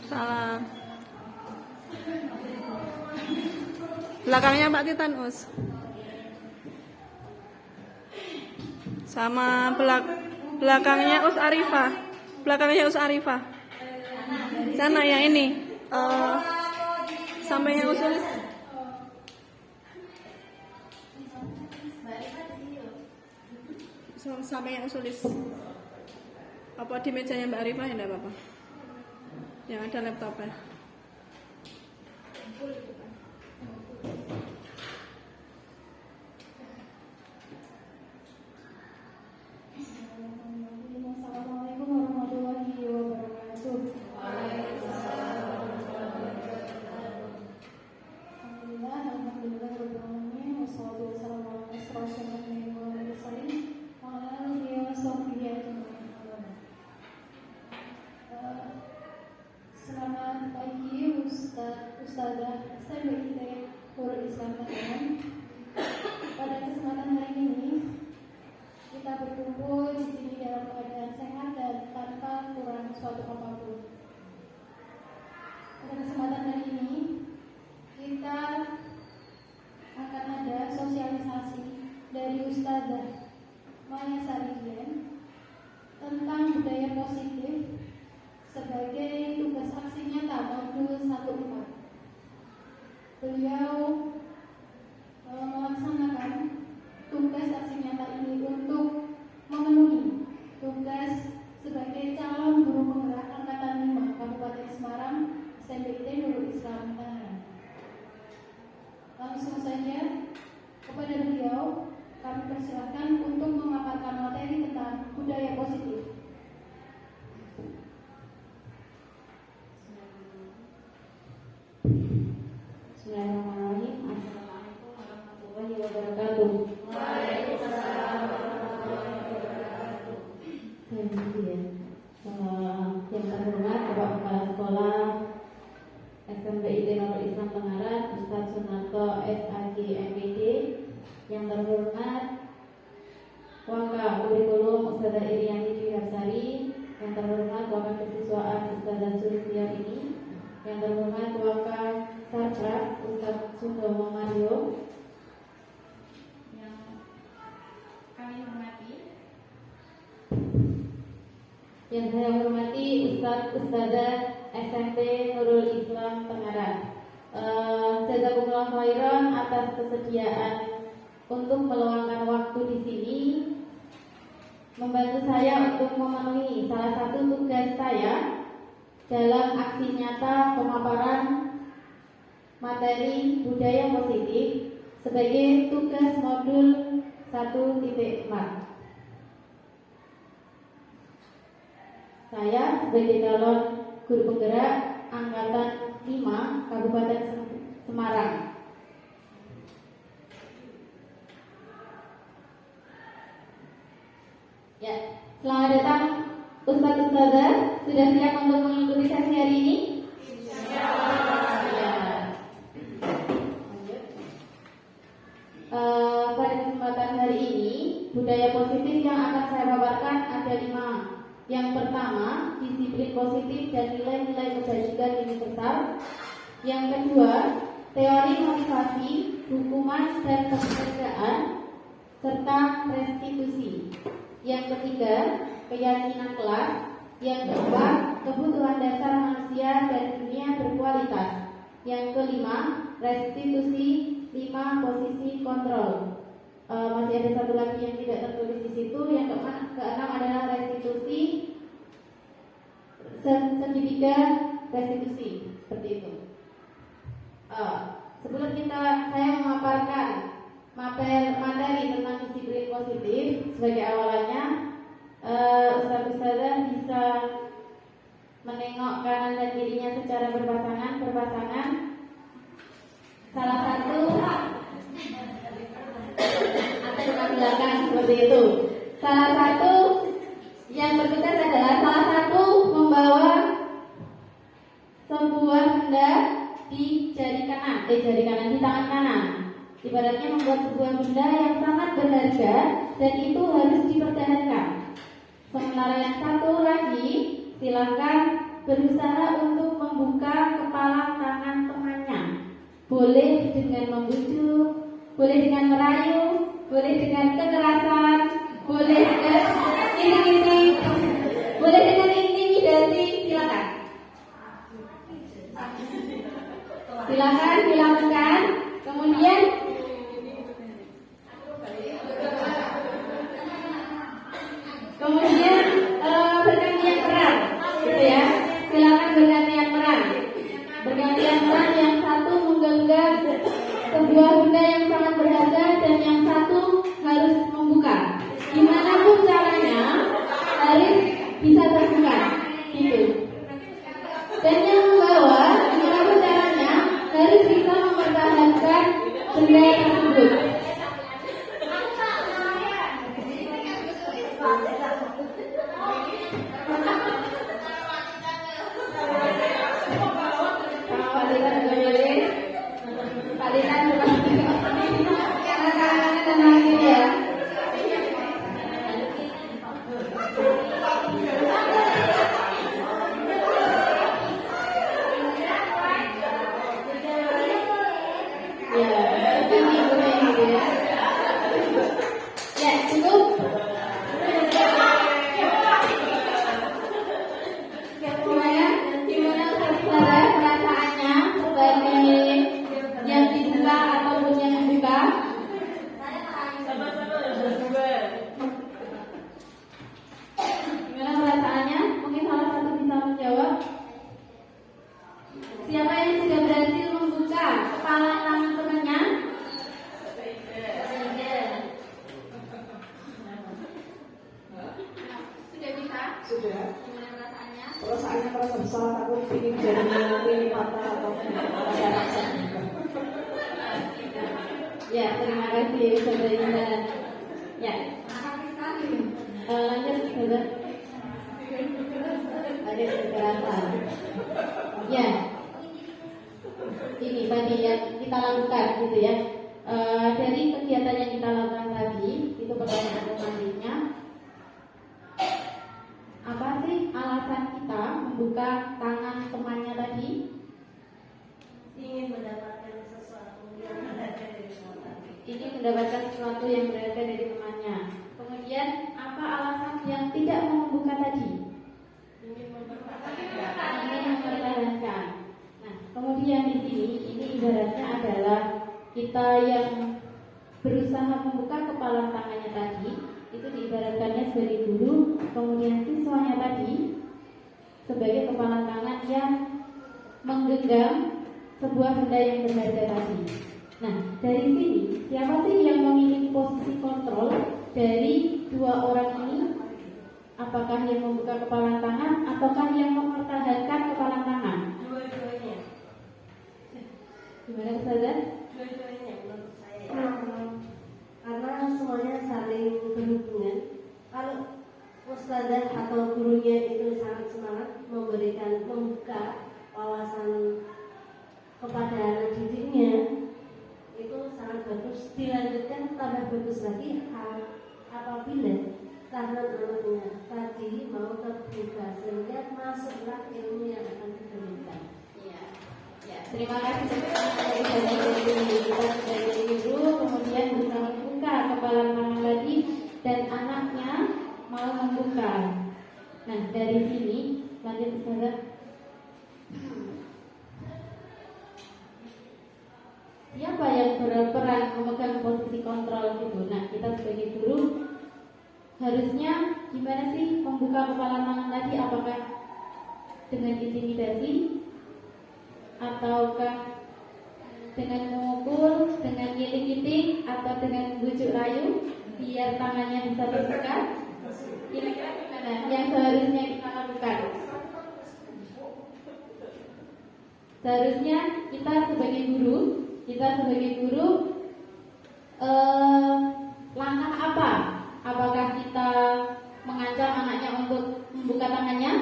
Salah. Belakangnya Pak Titan Us. Sama belakangnya Us Arifah. Belakangnya Us Arifah. Sana yang ini. Sampainya Usulis. Sampainya Usulis. Apa di mejanya Mbak Arifah ya enggak apa-apa. Yang ada laptopnya. Assalamualaikum warahmatullahi wabarakatuh. Alhamdulillah rabbil alamin wassalatu wassalamu ala asyrofil anbiya'i wal mursalin wa ala alihi wa sahbihi ajma'in. Selamat pagi Ustazah SMBIT Nurul Islam Tangerang. Pada kesempatan hari ini kita berkumpul di sini dalam keadaan sehat dan tanpa kurang suatu apapun. Pada kesempatan hari ini kita akan ada sosialisasi dari Ustazah Maya Saridian tentang budaya positif sebagai tugas aksi nyata modul 14. Beliau melaksanakan tugas aksi nyata ini untuk memenuhi tugas sebagai calon guru penggerak angkatan 5 Kabupaten Semarang SMBIT Nurul Islam Tangerang. Langsung saja kepada beliau kami persilakan untuk memaparkan materi tentang budaya positif. Bismillahirrahmanirrahim. Assalamualaikum warahmatullahi wabarakatuh. Waalaikumsalam warahmatullahi wabarakatuh. Yang terhormat Bapak Kepala Sekolah SMBIT Nurul Islam Tangerang Ustaz Sunarto SAG MPD. Yang terhormat Waka Kurikulum Ustazah Irianti Dwiharsari. Yang terhormat Waka Kesiswaan Ustazah Sulistya ini. Yang terhormat Waka Sarpras Ustaz Sundomo Mario. Yang kami hormati, yang saya hormati Ustazah SMP Nurul Islam Tangerang. Jazakumullah khairan atas kesediaan untuk meluangkan waktu di sini, membantu saya untuk memenuhi salah satu tugas saya dalam aksi nyata pemaparan materi budaya positif sebagai tugas modul 1.4. Saya sebagai calon guru penggerak angkatan 5 Kabupaten Semarang. Ya, selamat datang Ustaz-Ustazah. Sudah siap untuk mengikuti sesi hari ini? Siap. Pada kesempatan Budaya positif yang akan saya paparkan ada 5. Yang pertama, disiplin positif dan nilai-nilai kebajikan universal. Yang kedua, teori motivasi, hukuman dan kepekerjaan, serta restitusi. Yang ketiga, keyakinan kelas. Yang keempat, kebutuhan dasar manusia dan dunia berkualitas. Yang kelima, restitusi. 5, posisi kontrol. Masih ada satu lagi yang tidak tertulis di situ. Yang keenam adalah restitusi, segitiga restitusi, seperti itu. Sebelum saya memaparkan materi tentang disiplin positif sebagai awalannya, Ustazah bisa menengok kanan dan kirinya secara berpasangan. Salah satu atau depan belakang seperti itu. Salah satu yang bertugas adalah salah satu membawa sebuah benda di jari kanan di tangan kanan. Ibaratnya membuat sebuah benda yang sangat berharga dan itu harus dipertahankan. Sementara yang satu lagi, silakan berusaha untuk membuka kepala tangan temannya. Boleh dengan membujuk, boleh dengan merayu, boleh dengan kekerasan, boleh dengan boleh dengan intimidasi, silakan. Silakan dilakukan. Kemudian bergantian peran, gitu ya. Silakan bergantian peran. Bergantian peran, yang satu menggenggam sebuah benda yang sangat berharga dan yang satu harus membuka. Dimanapun caranya harus bisa terbuka, gitu. Dan yang membawa, dimanapun caranya harus bisa mempertahankan benda tersebut. Ya, terima kasih Saudara Indah. Ya, lanjut Saudara. Ada kekerasan. Ya, ini tadi yang kita lakukan gitu ya. Dari kegiatan yang kita lakukan tadi, itu pertanyaan selanjutnya. Apa sih alasan kita membuka tangan temannya tadi? Ingin mendapatkan sesuatu yang berharga dari teman. Ini mendapatkan sesuatu yang berharga dari temannya. Kemudian apa alasan yang tidak mau membuka tadi? Ingin mempertahankan. Ingin mempertahankan. Nah, kemudian di sini ini ibaratnya adalah kita yang berusaha membuka kepala tangannya tadi, itu diibaratkannya sebagai guru, kemudian siswanya tadi sebagai kepala tangan yang menggenggam sebuah benda yang berharga tadi. Nah, dari sini siapa sih yang memiliki posisi kontrol dari dua orang ini? Apakah yang membuka kepala tangan ataukah yang mempertahankan kepala tangan? Dua-duanya. Gimana Ustazah? Dua-duanya menurut saya. Karena semuanya saling berhubungan. Kalau ustadzah atau gurunya itu sangat semangat membuka wawasan kepada anak didiknya, itu sangat bagus. Dilanjutkan tambah bagus lagi apabila tahanan anaknya tadi mau terbuka sehingga masuklah ilmu yang akan diberikan. Ya, terima kasih kita dari guru, kemudian bisa membuka kepala tangan tadi dan anaknya mau membuka. Nah, dari sini lanjut Ustazah. Siapa yang berperan memegang posisi kontrol gitu? Nah, kita sebagai guru harusnya gimana sih membuka kepala tangan tadi? Apakah dengan intimidasi ataukah dengan memukul, dengan giling-giling, atau dengan bujuk rayu biar tangannya bisa terbuka? Kira-kira gimana yang seharusnya kita lakukan? Seharusnya kita sebagai guru langkah apa? Apakah kita mengancam anaknya untuk membuka tangannya?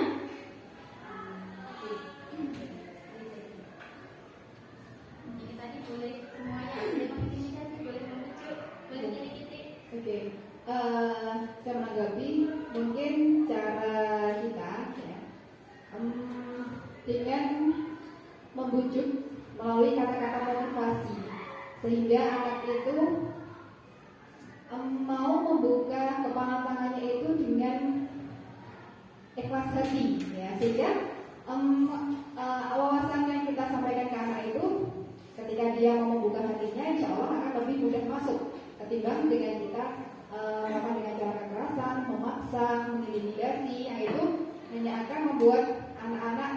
Ini tadi boleh semuanya, boleh mengintimidasi, boleh membujuk, boleh gini-gini. Oke, saya menanggapi mungkin cara kita ya, dengan membujuk melalui kata-kata motivasi sehingga anak itu mau membuka kepala tangannya itu dengan ikhlas hati ya, sehingga wawasan yang kita sampaikan ke anak itu ketika dia mau membuka hatinya insya Allah akan lebih mudah masuk ketimbang dengan kita dengan cara kekerasan, memaksa, mengintimidasi, yang itu hanya akan membuat anak-anak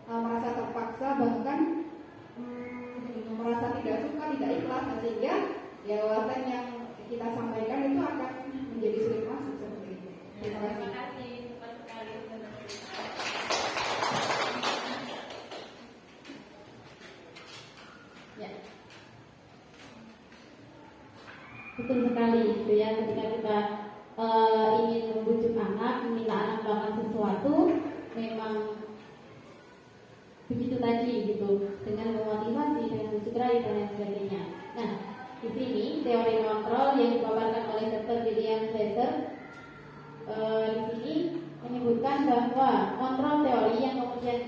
merasa terpaksa, bahkan merasa tidak suka, tidak ikhlas, sehingga ya wawasan yang kita sampaikan itu akan menjadi sulit masuk seperti itu. Terima kasih. Terima kasih, cepat sekali. Ya, betul sekali itu ya, ketika kita ingin membujuk anak, meminta anak melakukan sesuatu, memang begitu tadi gitu, dengan memotivasi, dengan bujuk rayu dan lain sebagainya. Nah, di sini teori kontrol yang dipaparkan oleh Dr. William Fraser di sini menyebutkan bahwa kontrol teori yang kemudian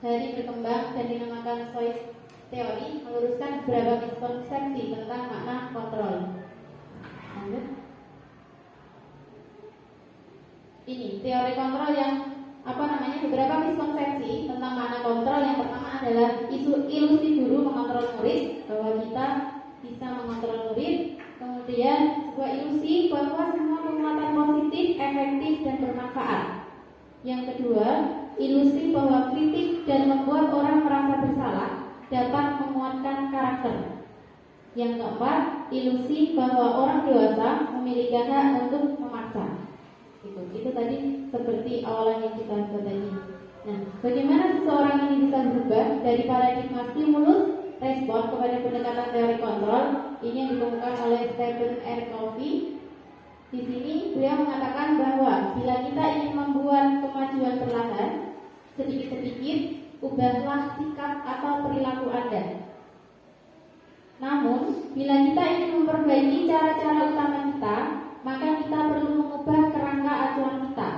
hari berkembang dan dinamakan Stoic teori meluruskan beberapa miskonsepsi tentang makna kontrol. Lanjut. Ini teori kontrol yang beberapa miskonsepsi tentang makna kontrol. Yang pertama adalah ilusi guru mengontrol murid, bahwa kita bisa mengontrol murid. Kemudian sebuah ilusi bahwa semua penguatan positif, efektif dan bermanfaat. Yang kedua, ilusi bahwa kritik dan membuat orang merasa bersalah dapat menguatkan karakter. Yang keempat, ilusi bahwa orang dewasa memiliki hak untuk memaksa. Itu tadi seperti awalan yang kita buat tadi. Nah, bagaimana seseorang ini bisa berubah dari paradigma stimulus respon kepada pendekatan teori kontrol? Ini yang ditemukan oleh Stephen R. Covey. Di sini beliau mengatakan bahwa bila kita ingin membuat kemajuan perlahan, sedikit-sedikit ubahlah sikap atau perilaku Anda. Namun, bila kita ingin memperbaiki cara-cara utama kita, maka kita perlu mengubah kerangka acuan kita.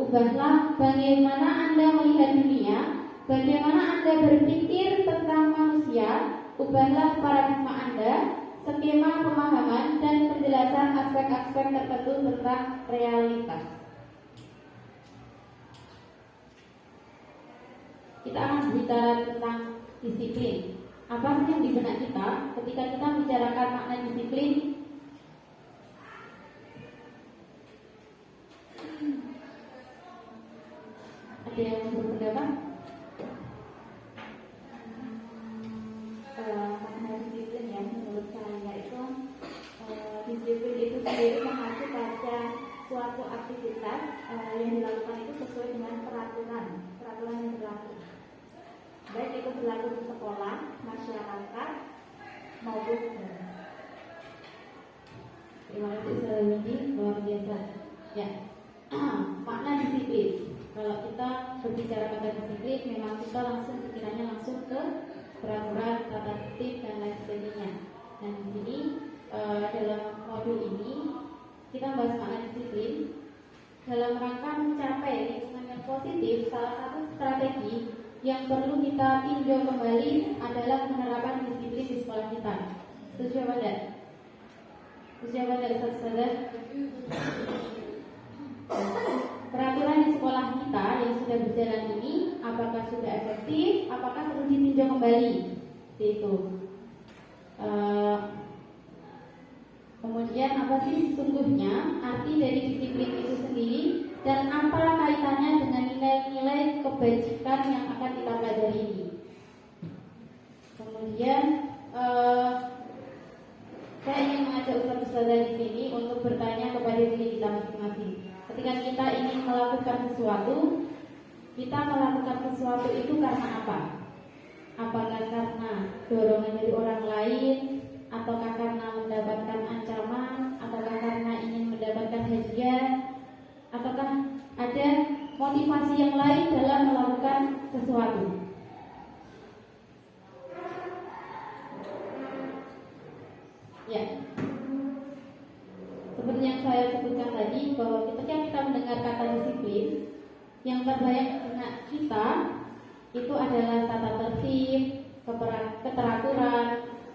Ubahlah bagaimana Anda melihat dunia, bagaimana Anda berpikir tentang manusia. Ubahlah paradigma Anda, skema pemahaman dan penjelasan aspek-aspek tertentu tentang realitas. Kita akan bicara tentang disiplin. Apa sih yang di benak kita ketika kita membicarakan makna disiplin? Ada yang berpendapat? Makna disiplin ya, menurut saya itu disiplin itu sendiri mengacu pada suatu aktivitas yang dilakukan itu sesuai dengan peraturan yang berlaku. Baik itu berlaku di sekolah, masyarakat, maupun terima kasih sekali lagi, luar biasa. Ya, makna disiplin. Kalau kita berbicara tentang disiplin, memang kita pikirannya langsung ke peraturan, tata tertib dan lain sebagainya. Nah, di sini dalam modul ini kita bahas makna dalam rangka mencapai lingkungan yang positif, salah satu strategi yang perlu kita tinjau kembali adalah penerapan disiplin di sekolah kita. Setuju apa tidak? Setuju apa tidak, saudara? Peraturan di sekolah kita yang sudah berjalan ini, apakah sudah efektif? Apakah perlu ditinjau kembali? Itu. Kemudian apa sih sesungguhnya arti dari disiplin itu sendiri dan apa kaitannya dengan nilai-nilai kebajikan yang akan kita pelajari ini? Kemudian saya ingin mengajak ustaz-ustazah di sini untuk bertanya kepada diri kita masing-masing. Ketika kita ingin melakukan sesuatu, kita melakukan sesuatu itu karena apa? Apakah karena dorongan dari orang lain, ataukah karena mendapatkan ancaman, ataukah karena ingin mendapatkan hadiah, ataukah ada motivasi yang lain dalam melakukan sesuatu? Ya, seperti yang saya sebutkan tadi, bahwa ketika kita mendengar kata disiplin, yang terbayang di benak kita itu adalah tata tertib, keteraturan,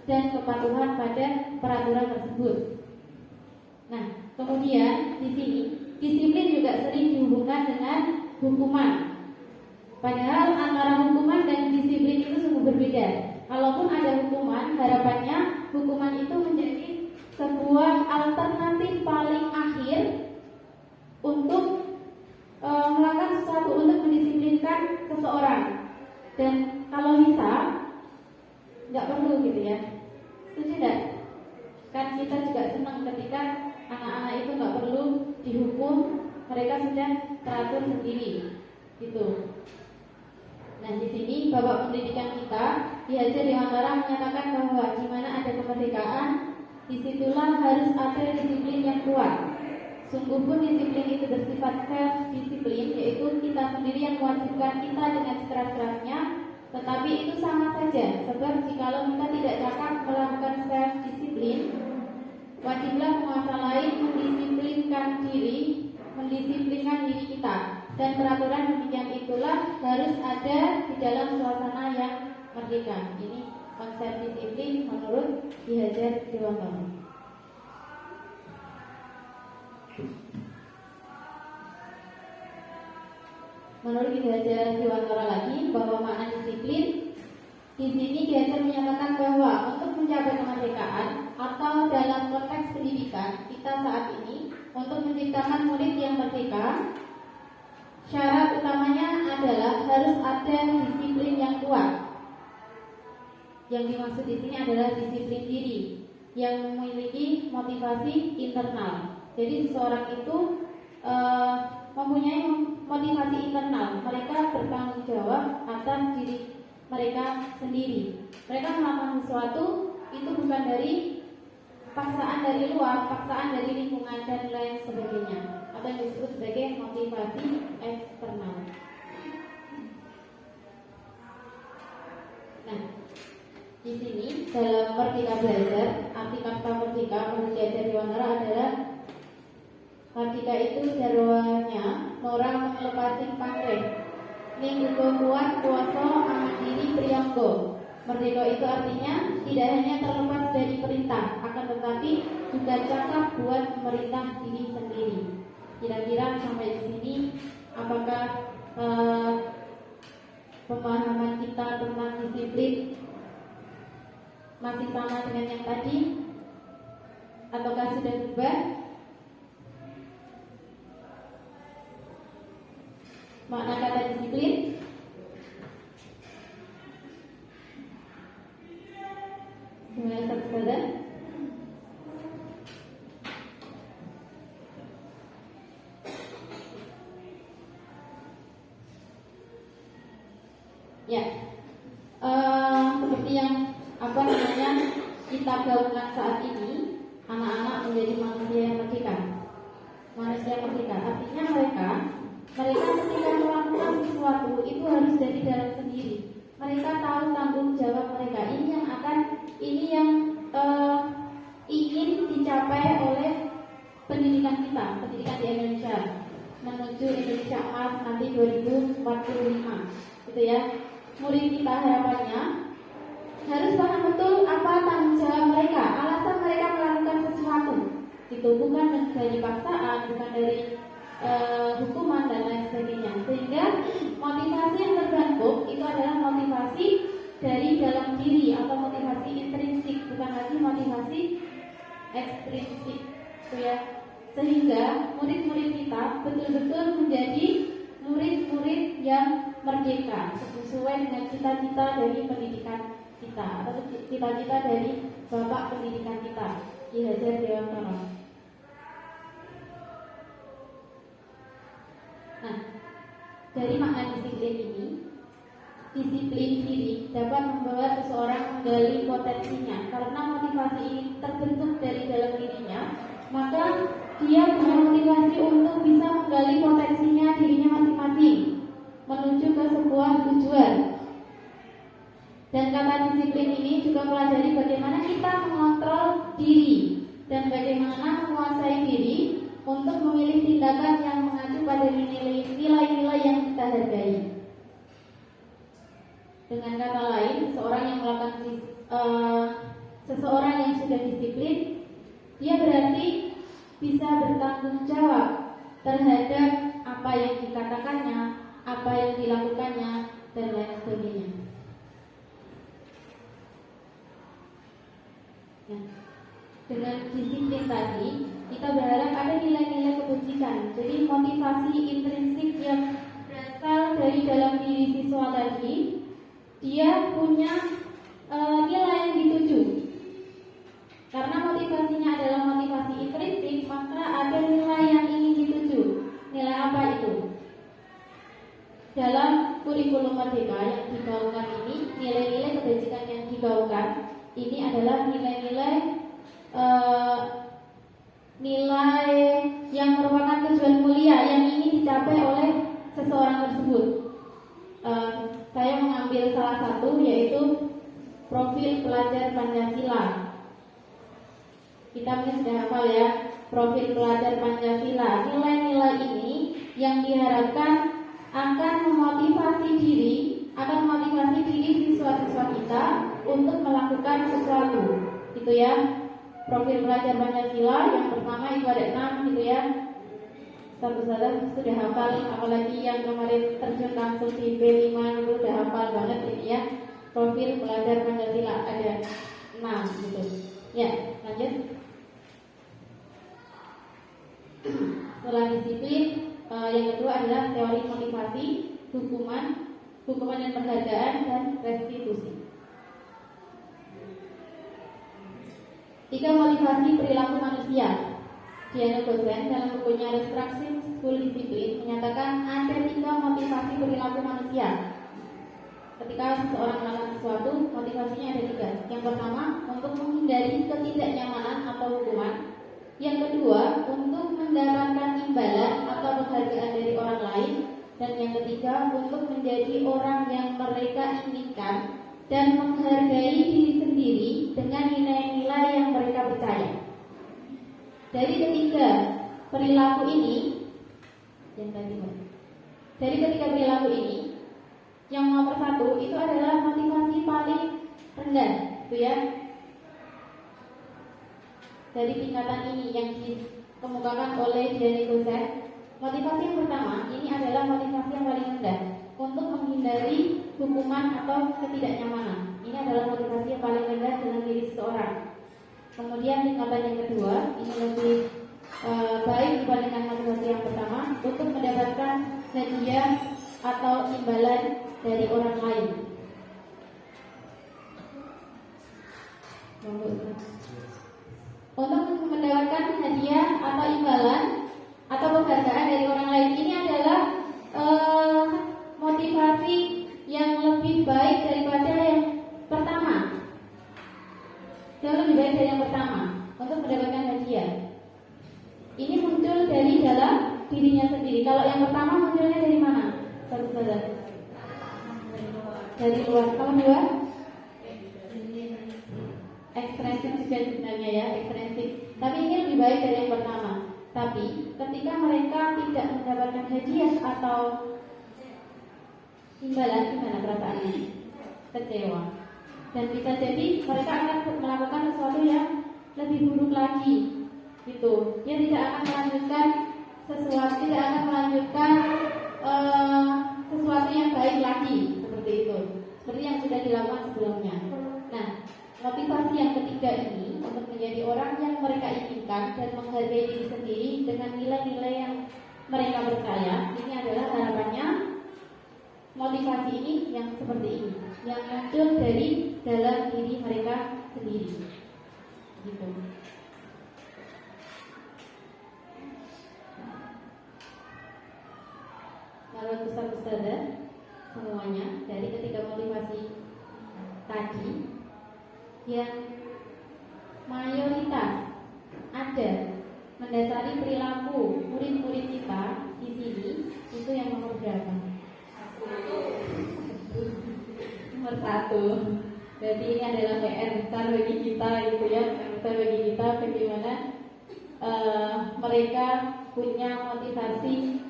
dan kepatuhan pada peraturan tersebut. Nah, kemudian di sini disiplin juga sering dihubungkan dengan hukuman. Padahal antara hukuman dan disiplin itu sungguh berbeda. Kalaupun ada hukuman, harapannya hukuman itu menjadi sebuah alternatif paling akhir untuk melakukan sesuatu untuk mendisiplinkan seseorang. Dan kalau bisa, nggak perlu gitu ya. Setuju tidak? Kan kita juga senang ketika anak-anak itu nggak perlu dihukum, mereka sudah teratur sendiri, gitu. Nah, di sini Bapak Pendidikan kita, Ki Hajar Dewantara menyatakan bahwa di mana ada kemerdekaan, disitulah harus ada disiplin yang kuat. Sungguh pun disiplin itu bersifat self-disiplin, yaitu kita sendiri yang mewajibkan kita dengan sekeras-kerasnya. Tetapi itu sama saja, sebab jikalau kita tidak dapat melakukan self-disiplin, wajiblah penguasa lain mendisiplinkan diri kita. Dan peraturan demikian itulah harus ada di dalam suasana yang merdeka. Ini konsep disiplin menurut Ki Hajar Dewantara. Menurut Ki Hajar Dewantara lagi bahwa makna disiplin di sini Ki Hajar menyatakan bahwa untuk mencapai kemerdekaan atau dalam konteks pendidikan kita saat ini untuk menciptakan murid yang merdeka, syarat utamanya adalah harus ada disiplin yang kuat. Yang dimaksud di sini adalah disiplin diri yang memiliki motivasi internal. Jadi seseorang itu mempunyai motivasi internal. Mereka bertanggung jawab atas diri mereka sendiri. Mereka melakukan sesuatu itu bukan dari paksaan dari luar, paksaan dari lingkungan dan lain sebagainya, atau yang disebut sebagai motivasi eksternal. Nah, di sini dalam Merdeka Belajar, arti kata merdeka menurut Ki Hajar Dewantara adalah merdeka itu jarwanya orang melepasing pangre ning uga kuat kuasa amandiri priyangga. Merdeka itu artinya tidak hanya terlepas dari perintah, akan tetapi juga cakap buat memerintah diri sendiri. Kira-kira sampai di sini apakah pemahaman kita tentang disiplin masih sama dengan yang tadi ataukah sudah berubah? Makna kata disiplin gimana saudara? Ya, seperti yang kita gaungkan saat ini, anak-anak menjadi manusia yang merdeka. Manusia merdeka artinya mereka ketika melakukan sesuatu itu harus dari dalam sendiri. Mereka tahu tanggung jawab mereka. Ini yang ingin dicapai oleh pendidikan kita, pendidikan di Indonesia. menuju Indonesia Emas nanti 2045. Gitu ya. Murid kita harapannya harus paham betul apa tanggung jawab mereka, alasan mereka melakukan sesuatu. Itu bukan dari paksaan, bukan dari hukuman dan lain sebagainya. Sehingga motivasi yang terbentuk itu adalah motivasi dari dalam diri atau motivasi intrinsik, bukan lagi motivasi ekstrinsik. Itu ya. Sehingga murid-murid kita betul-betul menjadi murid-murid yang merdeka sesuai dengan cita-cita dari pendidikan kita atau cita-cita dari bapak pendidikan kita, Ki Hajar Dewantara. Nah, dari makna disiplin ini, disiplin diri dapat membawa seseorang menggali potensinya. Karena motivasi ini terbentuk dari dalam dirinya, maka dia punya motivasi untuk bisa menggali potensinya dirinya masing-masing menuju ke sebuah tujuan. Dan kata disiplin ini juga pelajari bagaimana kita mengontrol diri dan bagaimana menguasai diri untuk memilih tindakan yang mengacu pada nilai-nilai yang kita hargai. Dengan kata lain, seseorang yang sudah disiplin, dia berarti bisa bertanggung jawab terhadap apa yang dikatakannya, apa yang dilakukannya, dan lain sebagainya. Nah, dengan disiplin tadi, kita berharap ada nilai-nilai kebajikan. Jadi motivasi intrinsik yang berasal dari dalam diri siswa tadi, dia punya nilai yang dituju. Karena motivasinya adalah motivasi intrinsik, maka ada nilai yang ingin dituju. Nilai apa itu? Dalam kurikulum Merdeka yang digaungkan ini, nilai-nilai kebajikan yang digaungkan ini adalah nilai-nilai nilai yang merupakan tujuan mulia yang ingin dicapai oleh seseorang tersebut. Saya mengambil salah satu, yaitu profil pelajar Pancasila. Kita mungkin sudah hafal ya, profil pelajar Pancasila. Nilai-nilai ini yang diharapkan akan memotivasi diri siswa-siswa kita untuk melakukan sesuatu. Gitu ya. Profil pelajar Pancasila yang pertama itu ada 6 gitu ya. Satu-satu sudah hafal, apalagi yang kemarin terjun langsung di P5 itu sudah hafal banget ini ya. Profil pelajar Pancasila ada 6 gitu. Ya, lanjut. Setelah disiplin, yang kedua adalah teori motivasi, hukuman dan penghargaan, dan restitusi. 3 motivasi perilaku manusia. Diana Gosen dalam bukunya Restructuring School Discipline menyatakan ada 3 motivasi perilaku manusia. Ketika seseorang melakukan sesuatu, motivasinya ada 3. Yang pertama, untuk menghindari ketidaknyamanan atau hukuman. Yang kedua, untuk mendapatkan imbalan atau penghargaan dari orang lain. Dan yang ketiga, untuk menjadi orang yang mereka inginkan dan menghargai diri sendiri dengan nilai-nilai yang mereka percaya. Dari ketiga perilaku ini, yang nomor 1 itu adalah motivasi paling rendah, itu ya. Dari tingkatan ini yang dikemukakan oleh Diana Gosen, motivasi yang pertama ini adalah motivasi yang paling rendah, untuk menghindari hukuman atau ketidaknyamanan. Ini adalah motivasi yang paling rendah dalam diri seseorang. Kemudian tingkatan yang kedua ini lebih baik dibandingkan motivasi yang pertama, untuk mendapatkan hadiah atau imbalan dari orang lain. Untuk mendapatkan hadiah atau imbalan atau penghargaan dari orang lain, ini adalah motivasi yang lebih baik daripada yang pertama. Jauh lebih baik dari yang pertama, untuk mendapatkan hadiah. Ini muncul dari dalam dirinya sendiri. Kalau yang pertama munculnya dari mana? Saudara? Dari luar. Kalau dua? Ekstrinsik juga sebenarnya ya, ekstrinsik. Tapi ini lebih baik dari yang pertama. Tapi Tetapi ketika mereka tidak mendapatkan hadiah atau imbalan, gimana perasaannya? Kecewa. Dan bisa jadi mereka akan melakukan sesuatu yang lebih buruk lagi, gitu. Dia tidak akan melanjutkan sesuatu yang baik lagi, seperti itu. Seperti yang sudah dilakukan sebelumnya. Nah, motivasi yang ketiga ini untuk menjadi orang yang mereka inginkan dan menghargai diri sendiri dengan nilai-nilai yang mereka percaya, ini adalah harapannya. Motivasi ini yang seperti ini, yang muncul dari dalam diri mereka sendiri, gitu. Kalau ustaz-ustazah semuanya dari ketiga motivasi tadi, yang mayoritas ada mendasari perilaku murid-murid kita di sini, itu yang nomor berapa? Nomor 1. Jadi ini adalah PR besar bagi kita, gitu ya. Besar bagi kita bagaimana mereka punya motivasi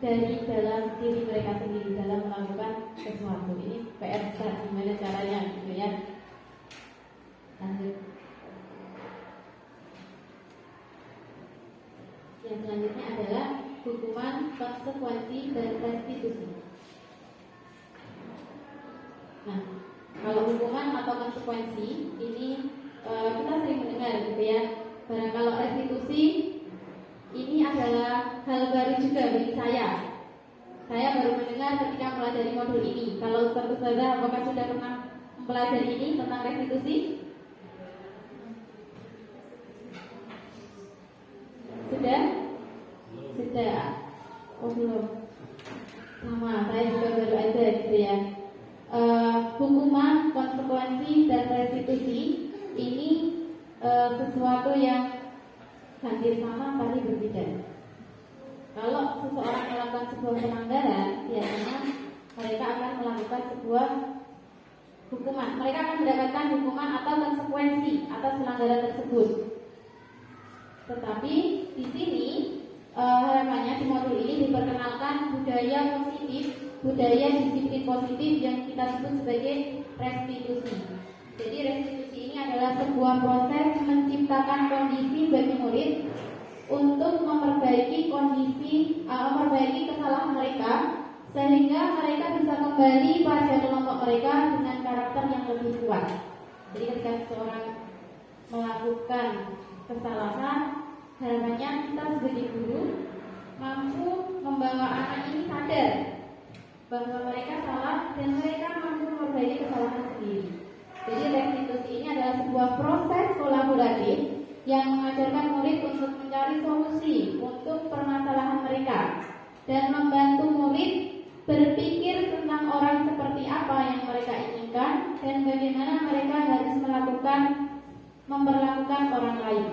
dari dalam diri mereka sendiri dalam melakukan sesuatu. Ini PR besar, gimana caranya, gitu ya. Lanjut. Yang selanjutnya adalah hukuman, konsekuensi, dan restitusi. Nah, kalau hukuman atau konsekuensi ini kita sering mendengar, gitu ya. Barang kalau restitusi ini adalah hal baru juga bagi saya. Saya baru mendengar ketika mempelajari modul ini. Kalau ustaz-ustazah apakah sudah pernah mempelajari ini tentang restitusi? Sudah? Sudah. Oh belum. Sama, saya juga baru aja, gitu ya. Hukuman, konsekuensi, dan restitusi ini sesuatu yang hampir sama tapi berbeda. Kalau seseorang melakukan sebuah pelanggaran, biasanya mereka akan melakukan sebuah hukuman. Mereka akan mendapatkan hukuman atau konsekuensi atas pelanggaran tersebut. Tetapi di sini harapannya di modul ini diperkenalkan budaya positif, budaya disiplin positif yang kita sebut sebagai restitusi. Jadi restitusi ini adalah sebuah proses menciptakan kondisi bagi murid untuk memperbaiki kesalahan mereka, sehingga mereka bisa kembali pada kelompok mereka dengan karakter yang lebih kuat. Jadi ketika seseorang melakukan kesalahan, harapannya kita sebagai guru mampu membawa anak ini sadar bahwa mereka salah dan mereka mampu memperbaiki kesalahan sendiri. Jadi restitusi ini adalah sebuah proses kolaboratif yang mengajarkan murid untuk mencari solusi untuk permasalahan mereka dan membantu murid berpikir tentang orang seperti apa yang mereka inginkan dan bagaimana mereka harus memperlakukan orang lain.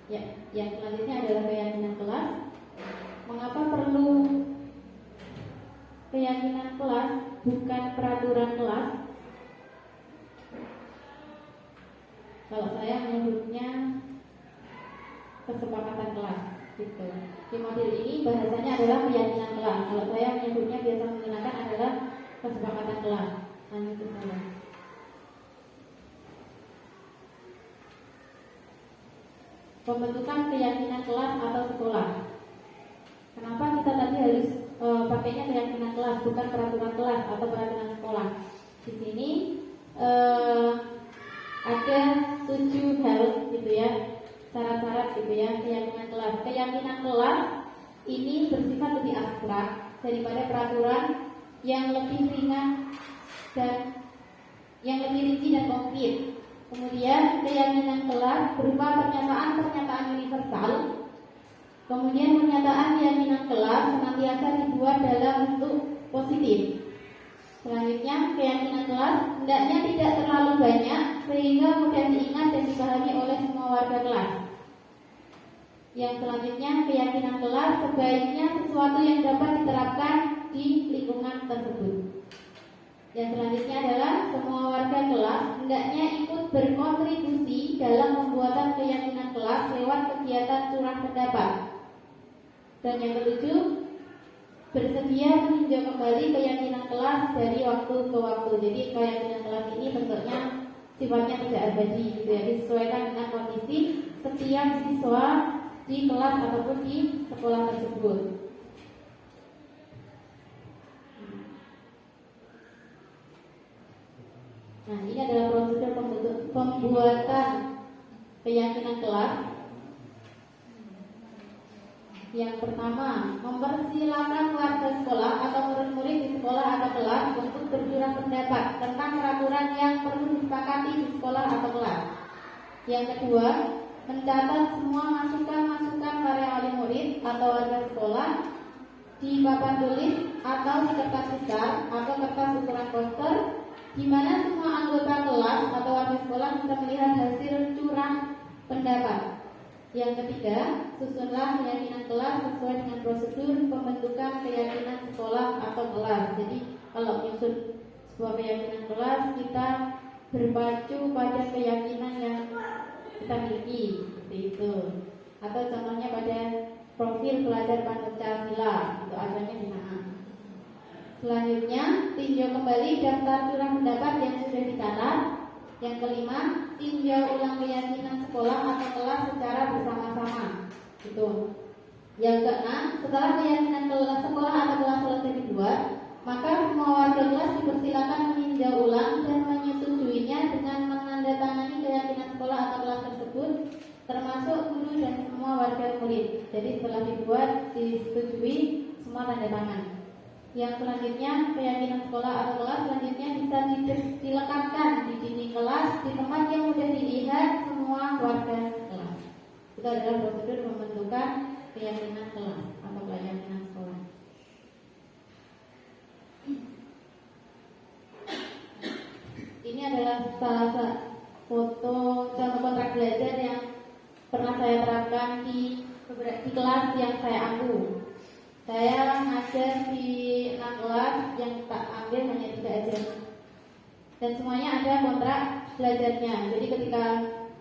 Ya, yang selanjutnya adalah keyakinan kelas. Mengapa perlu keyakinan kelas bukan peraturan kelas? Kalau saya menyebutnya kesepakatan kelas, gitu. Di model ini bahasanya adalah keyakinan kelas. Kalau saya menyebutnya biasa menggunakan adalah kesepakatan kelas. Lanjut ke sana. Pembentukan keyakinan kelas atau sekolah. Kenapa kita tadi harus pakainya keyakinan kelas bukan peraturan kelas atau peraturan sekolah? Di sini ada 7 hal, gitu ya, syarat-syarat, gitu ya, keyakinan kelas. Keyakinan kelas ini bersifat lebih abstrak daripada peraturan yang lebih ringan dan yang lebih rinci dan konkret. Kemudian keyakinan kelas berupa pernyataan-pernyataan universal. Kemudian pernyataan keyakinan kelas senantiasa dibuat dalam bentuk positif. Selanjutnya keyakinan kelas hendaknya tidak terlalu banyak sehingga mudah diingat dan dipahami oleh semua warga kelas. Yang selanjutnya keyakinan kelas sebaiknya sesuai sesuatu yang dapat diterapkan di lingkungan tersebut. Yang selanjutnya adalah semua warga kelas hendaknya ikut berkontribusi dalam pembuatan keyakinan kelas lewat kegiatan curah pendapat. Dan yang ketujuh, bersedia meninjau kembali keyakinan kelas dari waktu ke waktu. Jadi keyakinan kelas ini bentuknya sifatnya tidak abadi, gitu ya, disesuaikan dengan kondisi setiap siswa di kelas ataupun di sekolah tersebut. Nah, ini adalah prosedur pembuatan keyakinan kelas. Yang pertama, mempersilakan warga sekolah atau murid-murid di sekolah atau kelas untuk bercurah pendapat tentang peraturan yang perlu disepakati di sekolah atau kelas. Yang kedua, mencatat semua masukan-masukan karya wali murid atau warga sekolah di papan tulis atau di kertas besar atau kertas ukuran poster, di mana semua anggota kelas atau warga sekolah bisa melihat hasil curah pendapat. Yang ketiga, susunlah keyakinan kelas sesuai dengan prosedur pembentukan keyakinan sekolah atau kelas. Jadi kalau menyusun sebuah keyakinan kelas, kita berpacu pada keyakinan yang kita miliki, seperti itu. Atau contohnya pada profil pelajar Pancasila, itu adanya di sana. Selanjutnya, tinjau kembali daftar curah pendapat yang sudah dicatat. Yang kelima, tinjau ulang keyakinan sekolah atau kelas secara bersama-sama. Itu. Yang keenam, setelah keyakinan sekolah atau kelas selesai dibuat, maka semua warga kelas dipersilakan meninjau ulang dan menyetujuinya dengan menandatangani keyakinan sekolah atau kelas tersebut, termasuk guru dan semua warga murid. Jadi setelah dibuat, disetujui, semua tanda tangan. Yang selanjutnya, keyakinan sekolah atau kelas selanjutnya bisa dilekatkan di dinding kelas di tempat yang mudah dilihat semua warga kelas. Itu adalah prosedur pembentukan keyakinan kelas atau keyakinan sekolah. Ini adalah salah satu foto contoh kontrak belajar yang pernah saya terapkan di kelas yang saya ambil. Saya ngajar di 6 kelas, yang tak ambil hanya 3 aja. Dan semuanya ada kontrak belajarnya. Jadi ketika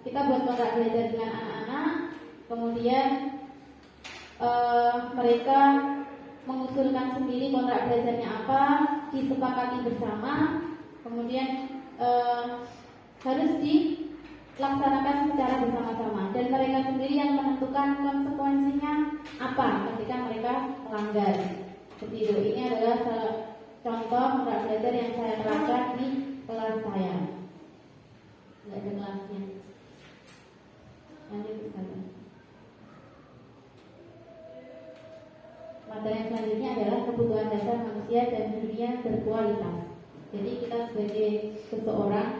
kita buat kontrak belajar dengan anak-anak, kemudian mereka mengusulkan sendiri kontrak belajarnya apa, disepakati bersama, kemudian harus dilaksanakan secara bersama-sama, dan mereka sendiri yang menentukan konsekuensinya apa ketika mereka melanggar. Seperti itu. Ini adalah salah contoh kontrak belajar yang saya terapkan di kelas saya. Tidak ada kelasnya. Lanjut ke sana. Materi yang selanjutnya adalah kebutuhan dasar manusia dan dunia berkualitas. Jadi kita sebagai seseorang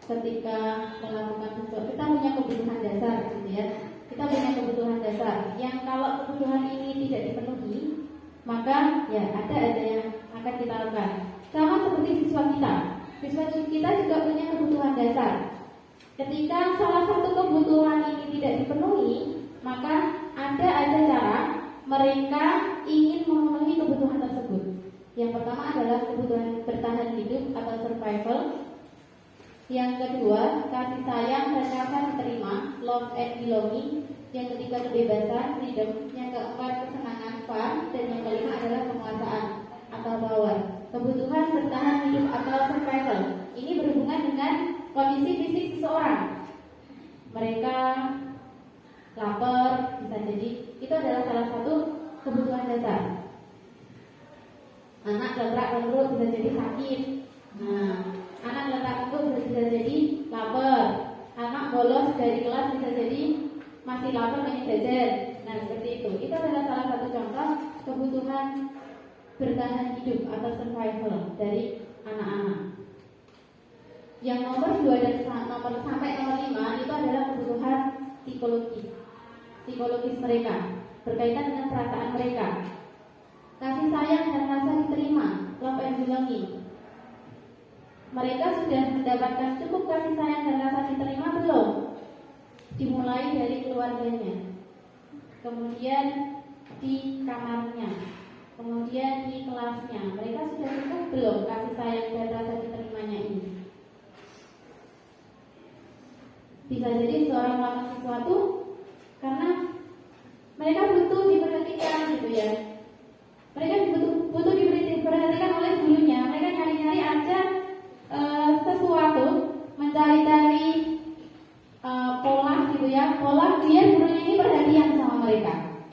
ketika melakukan sesuatu, kita punya kebutuhan dasar, gitu ya. Kita punya kebutuhan dasar yang kalau kebutuhan ini tidak dipenuhi, maka ya ada yang akan kita lakukan. Sama seperti siswa kita juga punya kebutuhan dasar. Ketika salah satu kebutuhan ini tidak dipenuhi, maka ada aja cara mereka ingin memenuhi kebutuhan tersebut. Yang pertama adalah kebutuhan bertahan hidup atau survival. Yang kedua, kasih sayang dan rasa diterima, love and belonging. Yang ketiga, kebebasan, freedom. Yang keempat, kesenangan, fun. Dan yang kelima adalah penguasaan atau power. Kebutuhan bertahan hidup atau survival ini berhubungan dengan kondisi fisik seseorang. Mereka lapar, bisa jadi itu adalah salah satu kebutuhan dasar. Anak lerak-lerut bisa jadi sakit. Nah, anak lerak-lerut bisa jadi lapar. Anak bolos dari kelas bisa jadi masih lapar pengen jajan. Nah, seperti itu. Itu adalah salah satu contoh kebutuhan bertahan hidup atau survival dari anak-anak. Yang nomor 2 dan sampai nomor 5 itu adalah kebutuhan psikologis mereka, berkaitan dengan perasaan mereka. Kasih sayang dan rasa diterima, love and belonging. Mereka sudah mendapatkan cukup kasih sayang dan rasa diterima belum? Dimulai dari keluarganya, kemudian di kamarnya, Bisa jadi seorang melakukan sesuatu karena mereka butuh diperhatikan gitu ya. Mereka butuh diperhatikan oleh gurunya. Mereka nyari-nyari aja sesuatu, mencari-cari pola gitu ya. Pola biar gurunya ini perhatian sama mereka.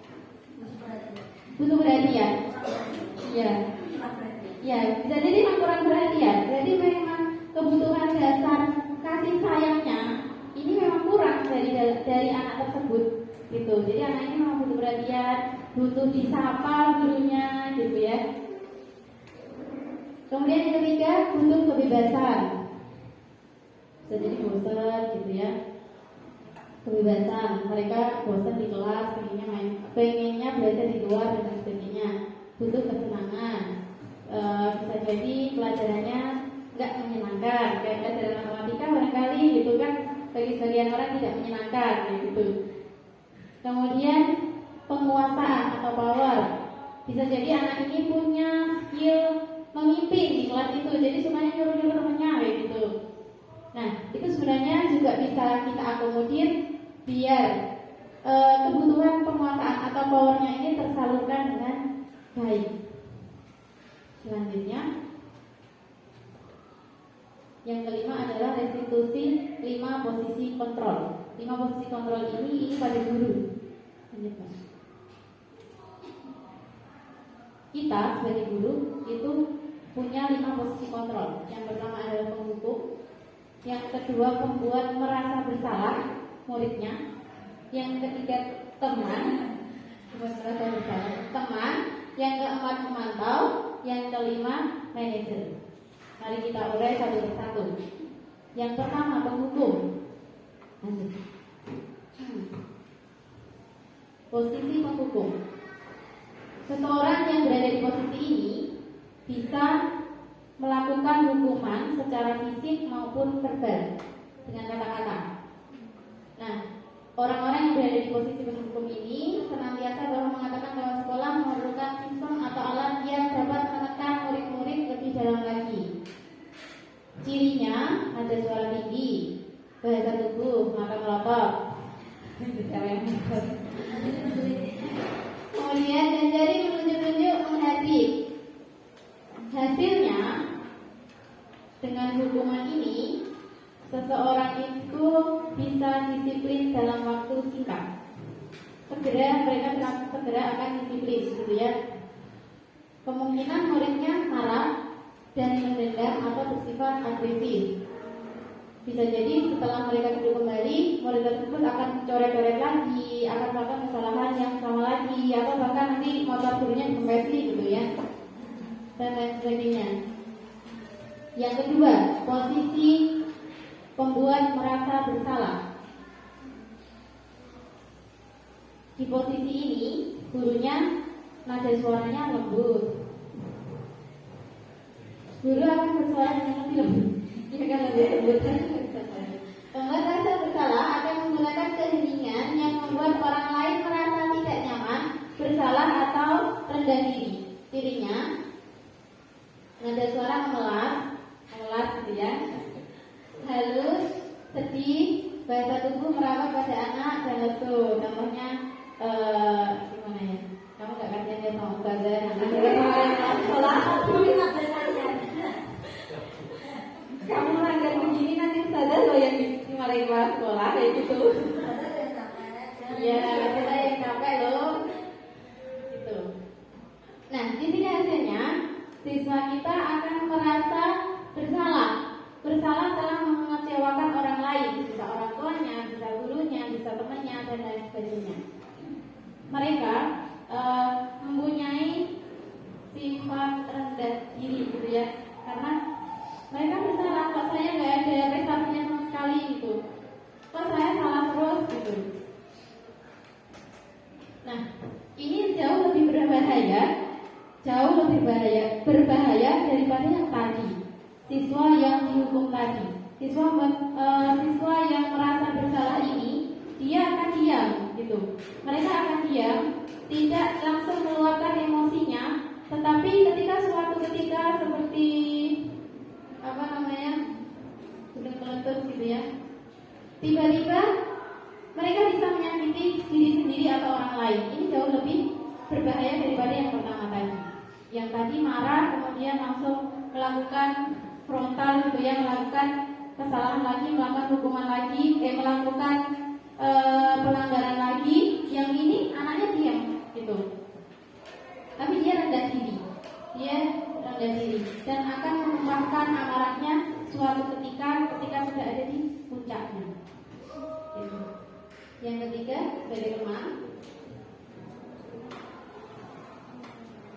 Butuh perhatian. Ya. Ya, bisa jadi memang kurang perhatian. Jadi memang kebutuhan dasar kasih sayangnya ini memang kurang dari anak tersebut gitu. Jadi anak ini memang butuh perhatian, butuh disapa gurunya gitu ya. Kemudian yang ketiga, butuh kebebasan. Bisa jadi bosan gitu ya. Kebebasan, mereka bosan di kelas, pengennya belajar di luar dan sebagainya. Butuh kesenangan. Bisa jadi pelajarannya nggak menyenangkan, kayak pelajaran matematika barangkali gitu kan bagi sebagian orang tidak menyenangkan gitu. Kemudian penguasaan atau power, bisa jadi anak ini punya skill memimpin di kelas itu, jadi semuanya nyuruh-nyuruh temennya gitu. Nah itu sebenarnya juga bisa kita akomodir biar kebutuhan penguasaan atau powernya ini tersalurkan dengan baik. Selanjutnya yang kelima adalah restitusi 5 posisi kontrol. 5 posisi kontrol ini pada guru. Kita sebagai guru itu punya 5 posisi kontrol. Yang pertama adalah penghukum, yang kedua pembuat merasa bersalah muridnya, yang ketiga teman, yang keempat memantau, yang kelima manajer. Mari kita urai satu persatu. Yang pertama penghukum. Lanjut. Posisi penghukum. Seseorang yang berada di posisi ini bisa melakukan hukuman secara fisik maupun verbal dengan kata-kata. Nah, orang-orang yang berada di posisi penghukum ini senantiasa bahwa mengatakan bahwa sekolah memerlukan sistem atau alat yang dapat menekan murid-murid lebih dalam lagi. Cirinya ada suara tinggi, bahasa tubuh, mata melotot. Kemudian dan jari menunjuk-nunjuk menghadap. Hasilnya dengan hukuman ini seseorang itu bisa disiplin dalam waktu singkat. Mereka segera akan disiplin gitu ya. Kemungkinan muridnya marah dan mendendam atau bersifat agresif. Bisa jadi setelah mereka duduk kembali, murid tersebut akan coret-coret lagi, akan melakukan kesalahan yang sama lagi, atau bahkan nanti motor gurunya dikempesi gitu ya, dan lain sebagainya. Yang kedua, posisi pembuat merasa bersalah. Di posisi ini, gurunya nada suaranya lembut. Guru akan bersuara dengan lebih lembut. Dia akan lebih lembut. Pembuat merasa bersalah akan menggunakan keheningan yang membuat orang lain merasa tidak nyaman, bersalah atau rendah diri. Cirinya, nada suara memelas gitu ya, halus, sedih, bahasa tubuh merawat pada anak dan lesu. Contohnya gimana ya? Kamu gak kasihan ya sama ustazah? Kamu melanggar begini nanti ustazah lo yang dimarahin kelas sekolah kayak gitu. Iya, kita yang capek lo. Gitu. Nah, di sini hasilnya siswa kita akan merasa bersalah telah mengecewakan orang lain, bisa orang tuanya, bisa gurunya, bisa temannya dan lain sebagainya. Mereka mempunyai sifat rendah diri gitu ya, karena mereka bersalah, kok saya nggak ada prestasinya sama sekali gitu, kok saya salah terus gitu. Nah, ini jauh lebih berbahaya daripada yang tadi, siswa yang dihukum tadi. Siswa yang merasa bersalah ini, dia akan diam gitu. Mereka akan diam, tidak langsung meluapkan emosinya, tetapi suatu ketika seperti keletus gitu ya, tiba-tiba mereka bisa menyakiti diri sendiri atau orang lain. Ini jauh lebih berbahaya daripada yang pertama tadi. Yang tadi marah kemudian langsung melakukan frontal gitu ya, melakukan kesalahan lagi, melakukan hukuman lagi, melakukan pelanggaran lagi. Yang ini anaknya diam gitu, tapi dia rendah diri, dan akan menumpahkan amarahnya suatu ketika sudah ada di puncaknya. Gitu. Yang ketiga sebagai teman.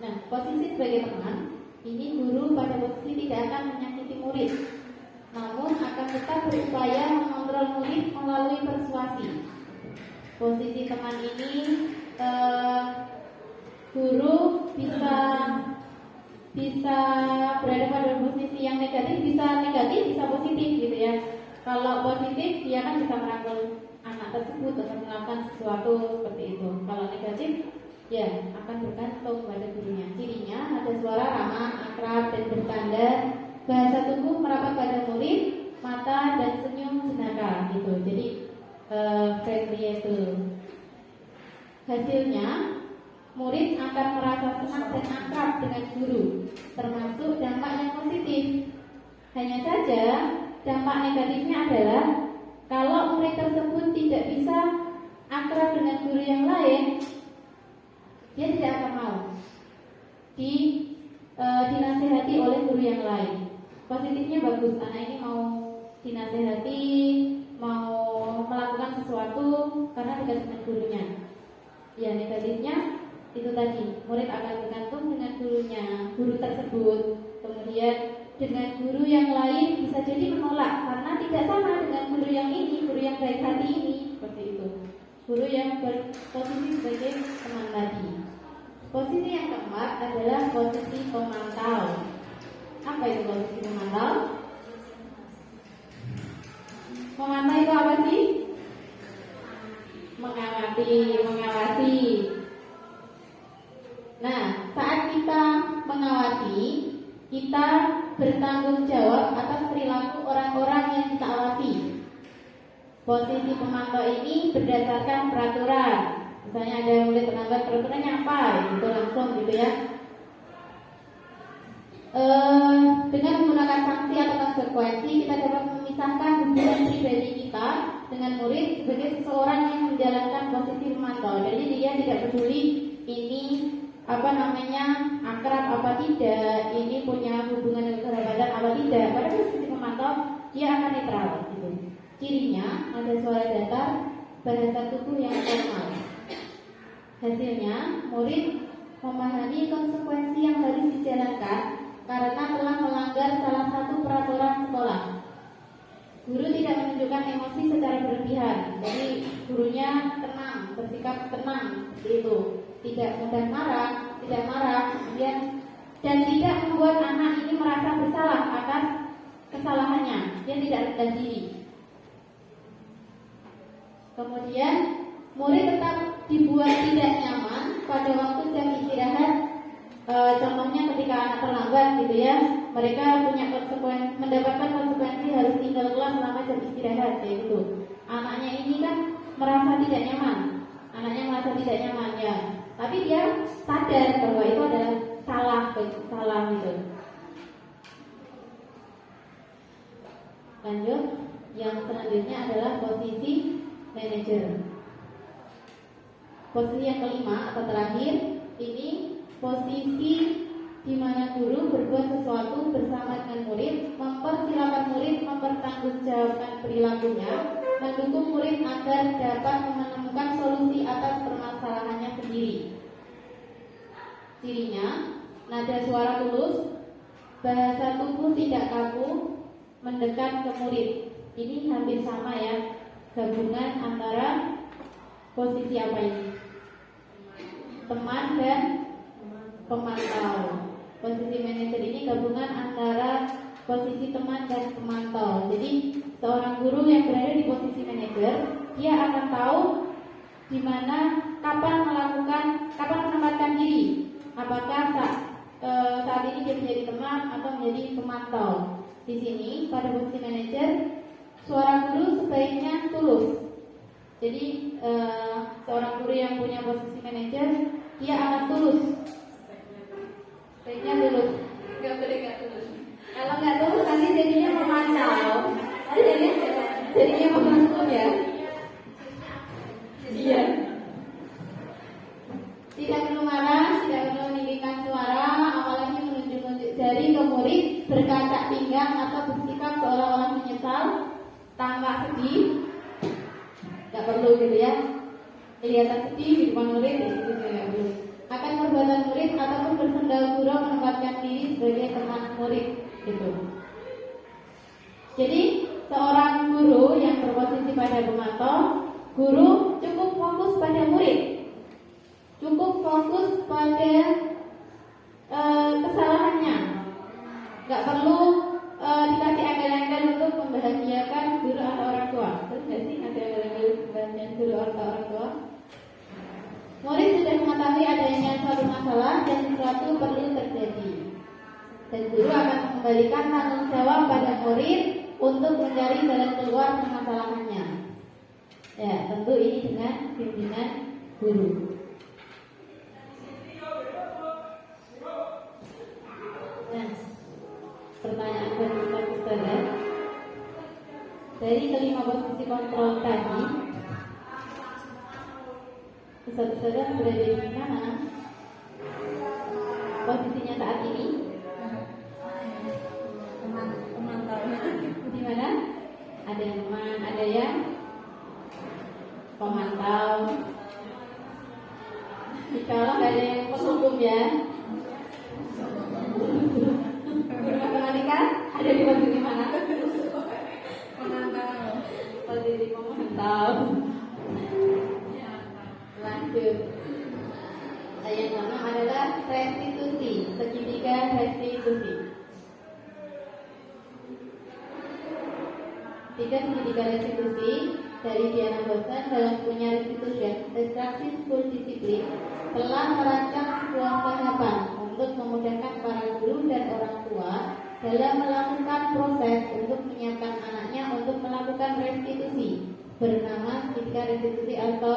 Nah, posisi sebagai teman ini guru pada posisi tidak akan menyakiti murid, namun akan tetap berupaya mengontrol murid melalui persuasi. Posisi teman ini guru bisa berada pada posisi yang negatif, bisa positif gitu ya. Kalau positif dia kan bisa merangkul anak tersebut untuk melakukan sesuatu seperti itu. Kalau negatif ya akan bergantung pada gurunya. Cirinya ada suara ramah, akrab dan bercanda, bahasa tubuh merapat pada murid, mata dan senyum jenaka gitu. Jadi friendly itu. Hasilnya murid akan merasa senang dan akrab dengan guru, termasuk dampak yang positif. Hanya saja dampak negatifnya adalah kalau murid tersebut tidak bisa akrab dengan guru yang lain, dia tidak akan mau dinasihati oleh guru yang lain. Positifnya bagus, anak ini mau dinasihati, mau melakukan sesuatu karena dekat dengan gurunya. Ya, negatifnya itu tadi, murid akan bergantung dengan guru tersebut. Kemudian dengan guru yang lain bisa jadi menolak karena tidak sama dengan guru yang ini, guru yang baik hati ini, seperti itu. Guru yang berposisi sebagai teman tadi. Posisi yang keempat adalah posisi pemantau. Apa itu posisi pemantau? Memantau itu apa sih? Mengawasi. Nah, saat kita mengawasi, kita bertanggung jawab atas perilaku orang-orang yang kita awasi. Posisi pemantau ini berdasarkan peraturan. Misalnya ada yang mulai terlambat, peraturannya apa? Gitu langsung gitu ya. Dengan menggunakan sanksi atau konsekuensi, kita dapat memisahkan hubungan pribadi kita dengan murid sebagai seseorang yang menjalankan posisi pemantau. Jadi dia tidak peduli ini akrab apa tidak, ini punya hubungan dengan kekerabatan apa tidak. Pada posisi pemantau dia akan netral gitu. Cirinya ada suara datar, bahasa tubuh yang formal. Hasilnya murid memahami konsekuensi yang harus dijalankan karena telah melanggar salah satu peraturan sekolah. Guru tidak menunjukkan emosi secara berlebihan, jadi gurunya tenang, bersikap tenang, itu tidak mudah marah, kemudian dan tidak membuat anak ini merasa bersalah atas kesalahannya. Dia tidak rendah diri. Kemudian murid tetap dibuat tidak nyaman pada waktu jam istirahat. Contohnya ketika anak terlambat gitu ya, mereka punya mendapatkan konsekuensi harus tinggal kelas selama jam istirahat kayak gitu. Anaknya ini kan merasa tidak nyaman, ya. Tapi dia sadar bahwa itu adalah salah gitu. Lanjut, yang selanjutnya adalah posisi manajer. Posisi yang kelima atau terakhir ini posisi di mana guru berbuat sesuatu bersama dengan murid, mempersilahkan murid mempertanggungjawabkan perilakunya, mendukung murid agar dapat menemukan solusi atas permasalahannya sendiri. Cirinya, nada suara tulus, bahasa tubuh tidak kaku, mendekat ke murid. Ini hampir sama ya, gabungan antara posisi apa ini? Teman dan pemantau. Posisi manajer ini gabungan antara posisi teman dan pemantau. Jadi seorang guru yang berada di posisi manajer, dia akan tahu di mana kapan menempatkan diri. Apakah saat ini dia menjadi teman atau menjadi pemantau. Di sini pada posisi manajer seorang guru sebaiknya tulus. Jadi seorang guru yang punya posisi manajer, dia akan tulus. Sebaiknya tulus. Nggak boleh nggak tulus. Kalau nggak tulus nanti jadinya memantau. Jadinya memantau ya. Iya. Tidak perlu marah, tidak perlu meninggikan suara, apalagi menunjuk-nunjuk jari ke murid, berkacak pinggang atau bersikap seolah-olah menyesal, tampak sedih. Gak perlu gitu ya. Kelihatan sedih di depan murid, itu tidak perlu. Akan perbuatan murid ataupun bersendal guru menempatkan diri sebagai teman murid, gitu. Jadi seorang guru yang berposisi pada pemantau, guru cukup fokus pada murid. Cukup fokus pada kesalahannya. Gak perlu dikasih anggaran-anggaran untuk membahagiakan guru atau orang tua. Terus gak sih ngasih anggaran-anggaran membahagiakan guru atau orang tua? Murid sudah mengetahui adanya suatu masalah dan sesuatu perlu terjadi. Dan guru akan mengembalikan tanggung jawab pada murid untuk mencari jalan keluar permasalahannya. Ya, tentu ini dengan bimbingan guru. Nah, pertanyaan dari Ustaz ya. Dari kelima posisi kontrol tadi, Ustaz berada di mana? Posisinya saat ini? Pemantau. Di mana? Ada yang teman, ada yang pemantau. Kalau nggak ada yang penghukum ya. Guru matematika ada di posisi mana? Pemantau. Posisi pemantau. Lanjut. Yang pertama adalah restitusi, segitiga restitusi. Tiga segitiga restitusi dari Diana Bosan dalam punya Restitution, Restoratif School Discipline telah merancang sebuah tahapan untuk memudahkan para guru dan orang tua dalam melakukan proses untuk menyiapkan anaknya untuk melakukan restitusi, bernama segitiga restitusi atau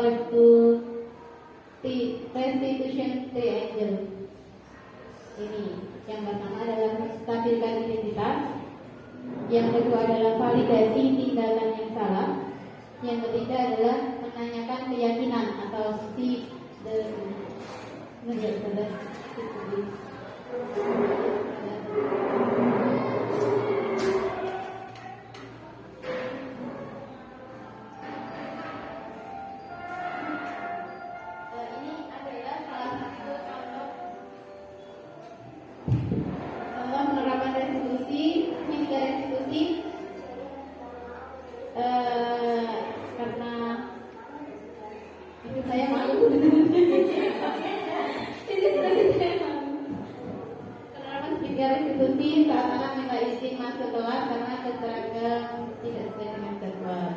restitution triangle. Ini yang pertama adalah stabilkan identitas, yang kedua adalah validasi tindakan yang salah, yang ketiga adalah menanyakan keyakinan atau ini adalah salah satu contoh penerapan restitusi, tiga restitusi. Karena itu saya malu. Penerapan tiga restitusi saat anak minta izin masuk kelas karena keseragam tidak sesuai dengan jadwal.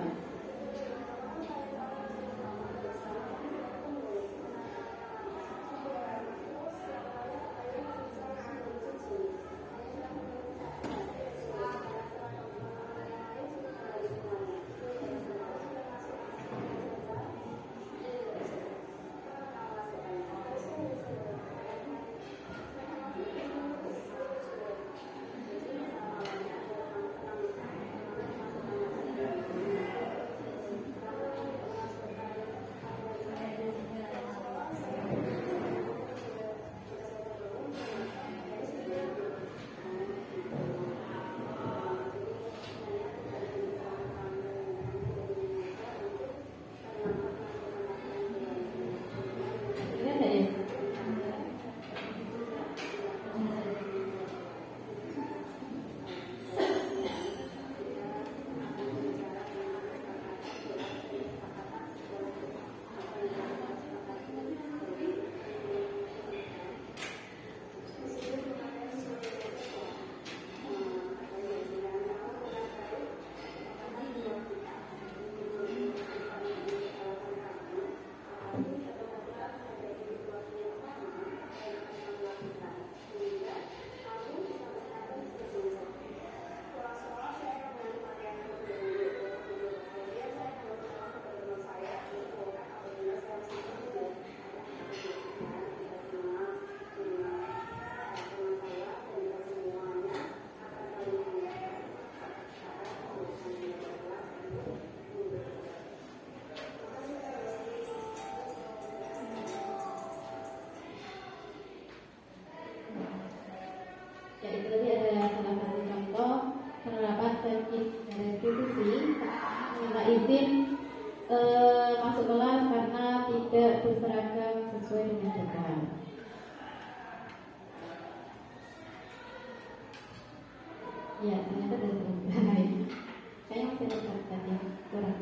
sakit restitusi minta izin masuk kelas karena tidak berseragam sesuai dengan jadwal. Ya, ternyata ada lain. Kayaknya masih ada tadi kurang.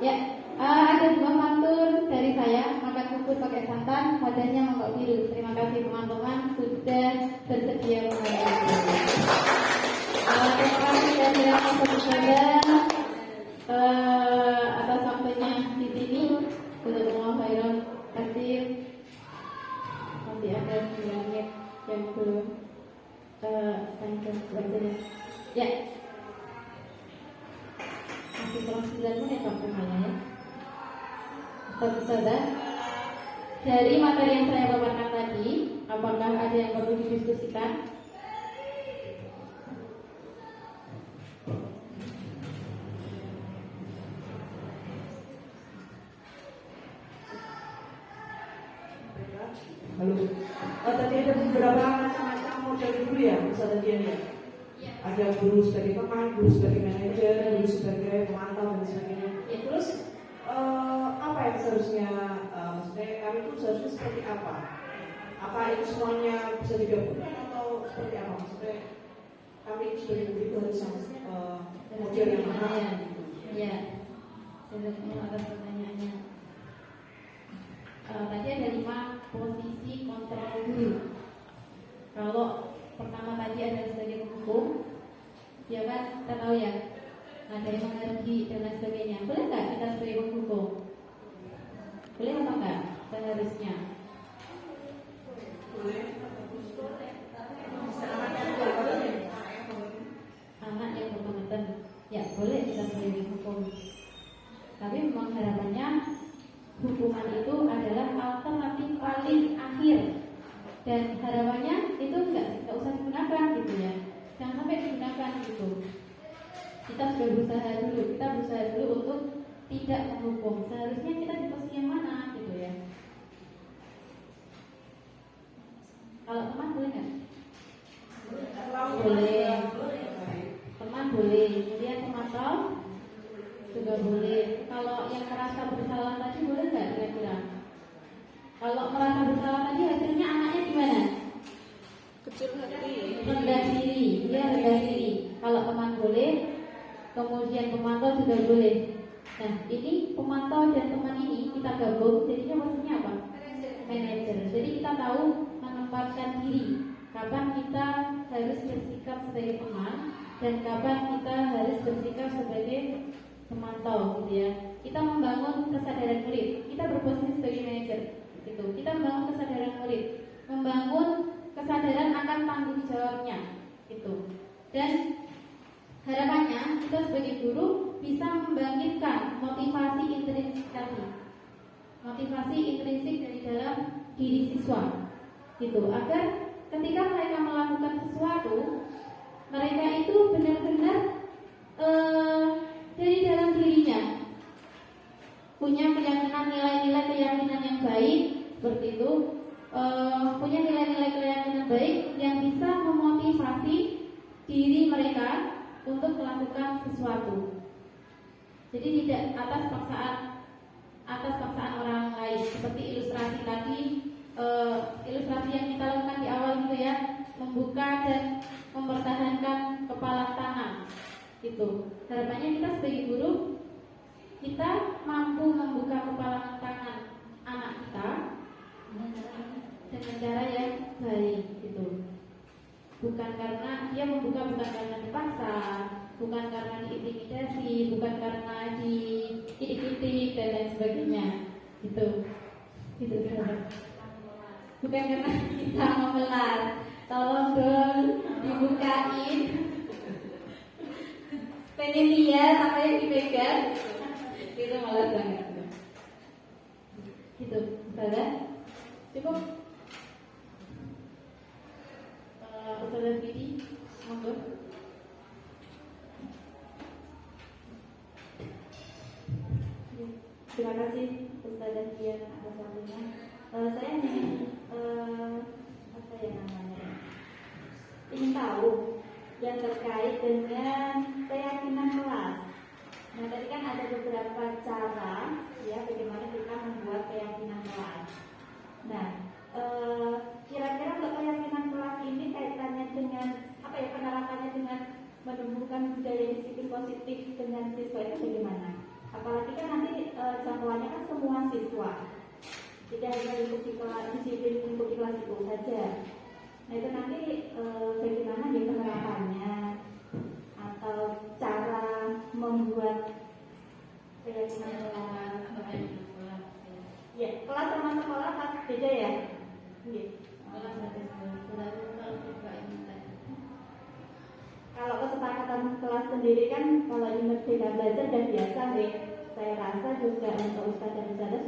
Ya, ada sebuah pantun dari saya. Makan bubur pakai santan, wadahnya mangkok biru. Terima kasih teman-teman sudah bersedia menghadiri. Terima kasih dan saudara atas waktunya di sini. Jazakumullah khairan. Kasih masih ada 9 menit yang belum lanjut belajarnya. Ya, masih kurang 9 menit waktunya ya. Saudara, dari materi yang saya paparkan tadi, apakah ada yang perlu didiskusikan? Halo. Tadi ada beberapa macam-macam model guru ya, Ustazah Dian ya. Ada guru sebagai teman, guru sebagai manajer, guru sebagai pemantau dan sebagainya. Ya. Terus apa yang seharusnya, maksudnya kami itu seharusnya seperti apa? Apa itu semuanya bisa digabungkan atau seperti apa? Maksudnya kami sebagai guru itu harus yang model yang mana? Ya, jazakumullah atas pertanyaannya. Tadi ada 5 posisi kontrol guru. Kalau pertama tadi ada sebagai penghukum, ya kan kita tahu ya, ada yang mengerti dan lain sebagainya. Boleh nggak kita sebagai penghukum? Boleh atau enggak? Seharusnya. Anak yang berkomitmen, ya boleh kita sebagai penghukum. Tapi memang harapannya hukuman itu adalah alternatif paling akhir, dan harapannya itu nggak usah digunakan gitu ya, jangan sampai digunakan gitu. Kita sudah berusaha dulu untuk tidak menghukum. Seharusnya kita di posisi yang mana gitu ya. Kalau teman boleh nggak? Boleh. Teman boleh. Kemudian pemantau juga boleh. Kalau yang merasa bersalah tadi boleh nggak kira-kira? Kalau merasa bersalah tadi hasilnya anaknya gimana? Kecil hati. Rendah diri, dia rendah diri. Kalau teman boleh, kemudian pemantau juga boleh. Nah, ini pemantau dan teman ini kita gabung, jadinya maksudnya apa? Manajer. Jadi kita tahu menempatkan diri. Kapan kita harus bersikap sebagai teman dan kapan kita harus bersikap sebagai pemantau, gitu ya. Kita membangun kesadaran murid. Kita berposisi sebagai manajer, gitu. Kita membangun kesadaran murid, membangun kesadaran akan tanggung jawabnya, gitu. Dan harapannya kita sebagai guru bisa membangkitkan motivasi intrinsik tadi, motivasi intrinsik dari dalam diri siswa, gitu. Agar ketika mereka melakukan sesuatu, mereka itu benar-benar dari dalam dirinya punya keyakinan, nilai-nilai keyakinan yang baik, seperti itu, punya nilai-nilai keyakinan baik yang bisa memotivasi diri mereka untuk melakukan sesuatu. Jadi tidak atas paksaan orang lain, seperti ilustrasi tadi, ilustrasi yang kita lakukan di awal gitu ya, membuka dan mempertahankan kepala tangan. Itu harapannya kita sebagai guru, kita mampu membuka kepala tangan anak kita dengan cara yang baik, gitu. Bukan karena dia membuka, bukan karena dipaksa, bukan karena diintimidasi, bukan karena diidik-idik dan lain sebagainya, gitu. Gitu saudara. Bukan karena kita memelas, tolong dong dibukain. Pengen lihat apa yang dipegang, itu malas banget. Gitu, saudara. Cukup. Ustazah Didi, monggo. Terima kasih Ustazah Dian atas waktunya. Saya ingin ingin tahu yang terkait dengan keyakinan kelas. Nah, tadi kan ada beberapa cara ya bagaimana kita membuat keyakinan kelas. Nah, kira-kira untuk keyakinan kelas ini kaitannya dengan apa ya, penerapannya dengan menumbuhkan budaya disiplin positif dengan siswa itu bagaimana? Apalagi kan nanti jangkauannya kan semua siswa, tidak hanya disiplin untuk kelas itu saja. Nah itu nanti bagaimana ya penerapannya atau cara membuat keyakinan kelas. Ya, kelas sama sekolah kelas beda ya. Iya. Kalau kesepakatan kelas sendiri kan kalau unit beda belajar dan biasa nih, saya rasa juga untuk Ustaz dan Ustazah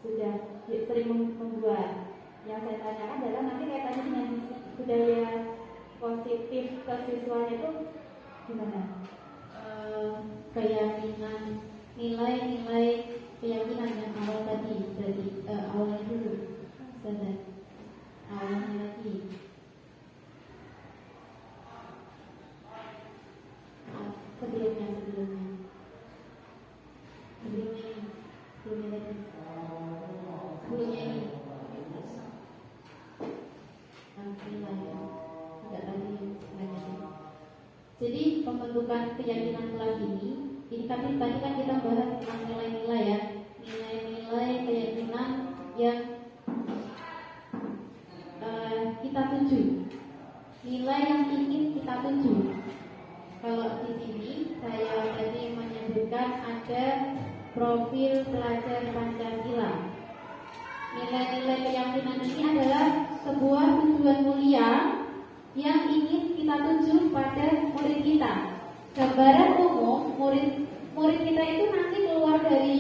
sudah sering membuat. Yang saya tanyakan adalah nanti kaitannya dengan budaya positif ke siswanya itu gimana? Keyakinan, nilai-nilai keyakinan yang awal tadi, berarti awalnya dulu, sadar, awalnya lagi. Sebelumnya ini. Jadi pembentukan keyakinan kelas ini tadi kan kita bahas tentang nilai-nilai ya, nilai-nilai keyakinan yang kita tuju, nilai yang ingin kita tuju. Kalau di sini saya tadi menyebutkan ada profil pelajar Pancasila. Nilai-nilai keyakinan ini adalah sebuah tujuan mulia yang ingin kita tuju pada murid kita. Gambaran umum murid kita itu nanti keluar dari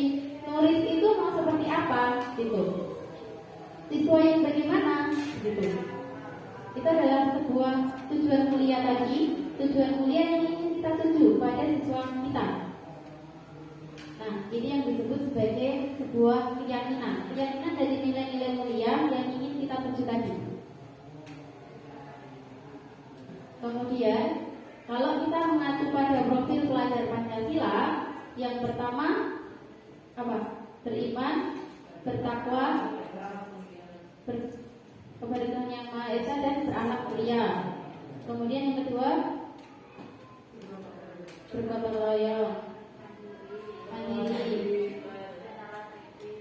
nulis itu mau seperti apa gitu. Siswa yang bagaimana gitu. Itu adalah sebuah tujuan mulia tadi, tujuan mulia yang ingin kita tuju pada siswa kita. Nah, ini yang disebut sebagai sebuah keyakinan. Keyakinan dari nilai-nilai mulia yang ingin kita tuju tadi. Kemudian, kalau kita mengacu pada profil pelajar Pancasila, yang pertama apa? Beriman, bertakwa, kepada Tuhan Yang Maha Esa dan beranak mulia. Kemudian yang kedua, berbuat loyal, mandiri,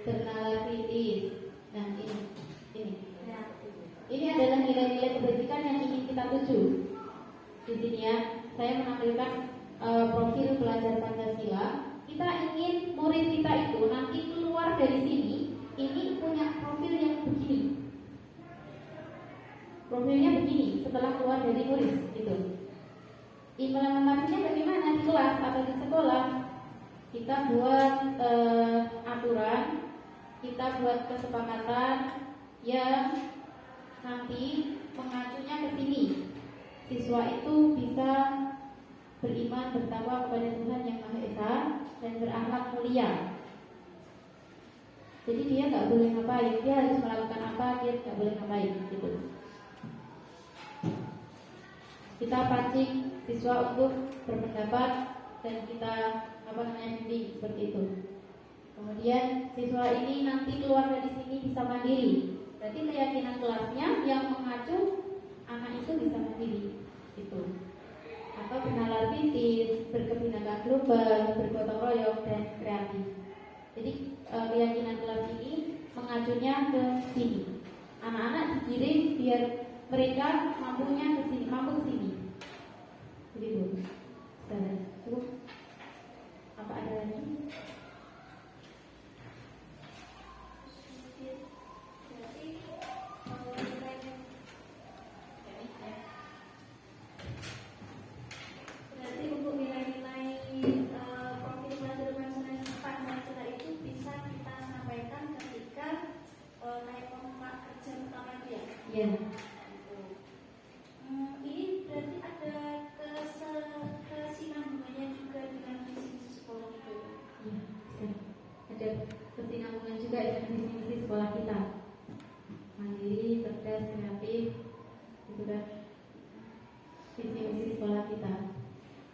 bernalar kritis. Nah ini adalah nilai-nilai kebajikan yang ingin kita tuju. Di sini ya, saya menampilkan profil pelajar Pancasila. Kita ingin murid kita itu nanti keluar dari sini, ini punya profil yang begini. Profilnya begini setelah keluar dari murid gitu. Implementasinya bagaimana di kelas atau di sekolah? Kita buat aturan, kita buat kesepakatan yang nanti mengacunya ke sini. Siswa itu bisa beriman, bertakwa kepada Tuhan Yang Maha Esa dan berakhlak mulia. Jadi dia nggak boleh ngapain, dia harus melakukan apa, dia nggak boleh ngapain gitu. Kita pancing siswa untuk berpendapat dan kita bimbing seperti itu. Kemudian siswa ini nanti keluar dari sini bisa mandiri. Berarti keyakinan kelasnya yang mengacu anak itu bisa mandiri itu. Atau bernalar kritis, berkebinekaan global, bergotong royong dan kreatif. Jadi keyakinan kelas ini mengacunya ke sini. Anak-anak digiring biar mereka mampunya ke sini, mampu ke sini. Begitu. Sudah cukup. Apa ada lagi? Berarti untuk nilai-nilai profil pelajar Pancasila itu bisa kita sampaikan ketika kayak pembuka kerja pertama itu ya? Iya. Ini berarti ada kesinambungannya juga dengan visi sekolah itu. Iya, bisa. Ada kesinambungan juga dengan visi sekolah kita. Mandiri, cerdas, kreatif, gitu kan. sekolah kita.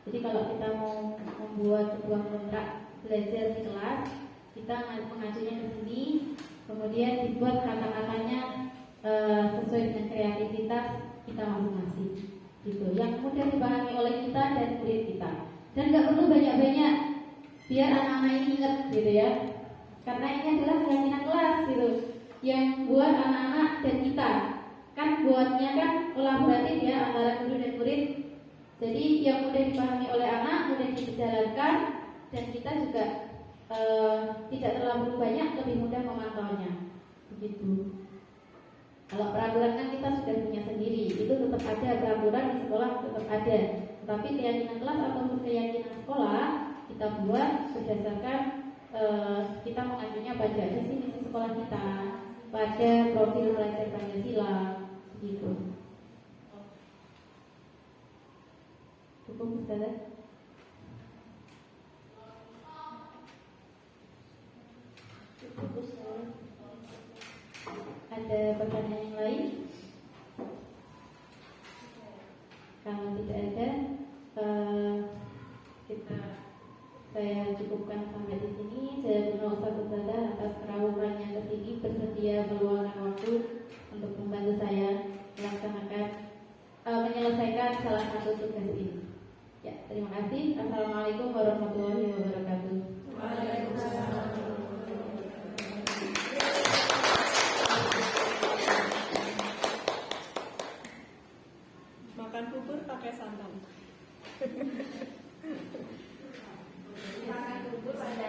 Jadi kalau kita mau membuat sebuah kontrak belajar di kelas, kita mengajunya ke sini, kemudian dibuat kata-katanya sesuai dengan kreativitas kita masing-masing. Gitu. Yang mudah dipahami oleh kita dan murid kita. Dan nggak perlu banyak-banyak, biar anak-anak ini ingat gitu ya. Karena ini adalah keyakinan kelas gitu, yang buat anak-anak dan kita. Kan buatnya kan kolaboratif ya antara guru dan murid. Jadi yang mudah dipahami oleh anak, mudah dijalankan, dan kita juga tidak terlalu banyak, lebih mudah memantaunya. Begitu. Kalau peraturan kan kita sudah punya sendiri, itu tetap ada peraturan di sekolah tetap ada. Tetapi keyakinan kelas ataupun keyakinan sekolah kita buat berdasarkan kita mengajunya pada visi misi sekolah kita, pada profil pelajar Pancasila, gitu. Cukup, Ustazah? Cukup, Ustaz. Ada pertanyaan yang lain? Kalau tidak ada, saya cukupkan sampai di sini. Saya berdoa kepada atas kerawuannya ke sini, bersedia meluangkan waktu untuk membantu saya melaksanakan menyelesaikan salah satu tugas ini. Ya, terima kasih. Assalamualaikum warahmatullahi wabarakatuh. Makan bubur pakai santan. Makan bubur pada